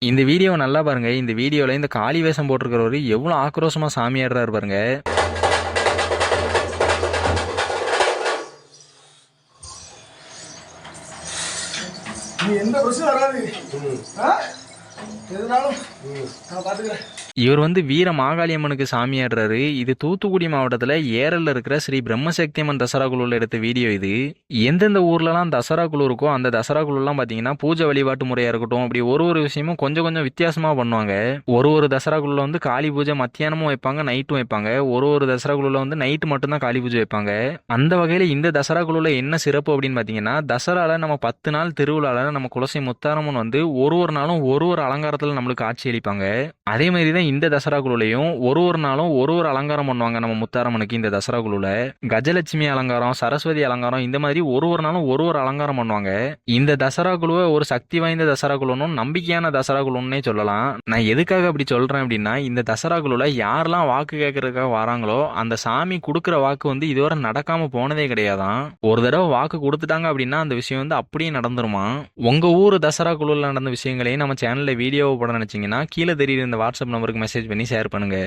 இந்த வீடியோவை நல்லா பாருங்க. இந்த வீடியோல இந்த காளி வேஷம் போட்டிருக்கிறவரு எவ்வளவு ஆக்ரோஷமா சாமி ஆடுறாரு பாருங்க. நீ எந்த பிரச்சனை வராது. எதுனாலும் நான் பாத்துக்கிறேன். இவர் வீர மாகாளியம்மனுக்கு சாமி ஆடுறாரு. இது தூத்துக்குடி மாவட்டத்தில் ஏரல்ல இருக்கிற ஸ்ரீ பிரம்மசக்தி அம்மன் தசரா குழுவில் எடுத்த வீடியோ இது. எந்தெந்த ஊர்லலாம் தசரா குழு இருக்கோ அந்த தசரா குழுலாம் பார்த்தீங்கன்னா பூஜை வழிபாட்டு முறையாக இருக்கட்டும், அப்படி ஒரு விஷயமும் கொஞ்சம் கொஞ்சம் வித்தியாசமாக பண்ணுவாங்க. ஒரு தசரா குழுவில் காளி பூஜை மத்தியானமும் வைப்பாங்க, நைட்டும் வைப்பாங்க. ஒரு தசரா குழுவில் நைட்டு மட்டும்தான் காளி பூஜை வைப்பாங்க. அந்த வகையில் இந்த தசரா குழுவில் என்ன சிறப்பு அப்படின்னு பார்த்தீங்கன்னா, தசரால நம்ம 10 நாள் திருவிழாவில் நம்ம குலசை முத்தாரம்மன் ஒரு நாளும் ஒரு அலங்காரத்தில் நம்மளுக்கு காட்சி அளிப்பாங்க. அதே மாதிரி தான் இந்த தசரா குழுலையும் ஒரு நாளும் ஒரு அலங்காரம் பண்ணுவாங்க நம்ம முத்தாரம்மனுக்கு. இந்த தசரா குழுல கஜலட்சுமி அலங்காரம், சரஸ்வதி அலங்காரம், இந்த மாதிரி ஒரு நாளும் ஒரு அலங்காரம் பண்ணுவாங்க. இந்த தசரா குழுவை ஒரு சக்தி வாய்ந்த தசரா குழுனும் நம்பிக்கையான தசரா குழுன்னே சொல்லலாம். நான் எதுக்காக அப்படி சொல்றேன் அப்படின்னா, இந்த தசரா குழுல யாரெல்லாம் வாக்கு கேட்கறதுக்காக வராங்களோ அந்த சாமி கொடுக்குற வாக்கு இதுவரை நடக்காம போனதே கிடையாதான். ஒரு தடவை வாக்கு கொடுத்துட்டாங்க அப்படின்னா அந்த விஷயம் அப்படியே நடந்துருமா. உங்க ஊர் தசரா குழுல நடந்த விஷயங்களையும் நம்ம சேனல்ல வீடியோவை போட நினைச்சீங்கன்னா கீழே தெரியுற இந்த வாட்ஸ்அப் நம்பருக்கு மெசேஜ் பண்ணி ஷேர் பண்ணுங்க.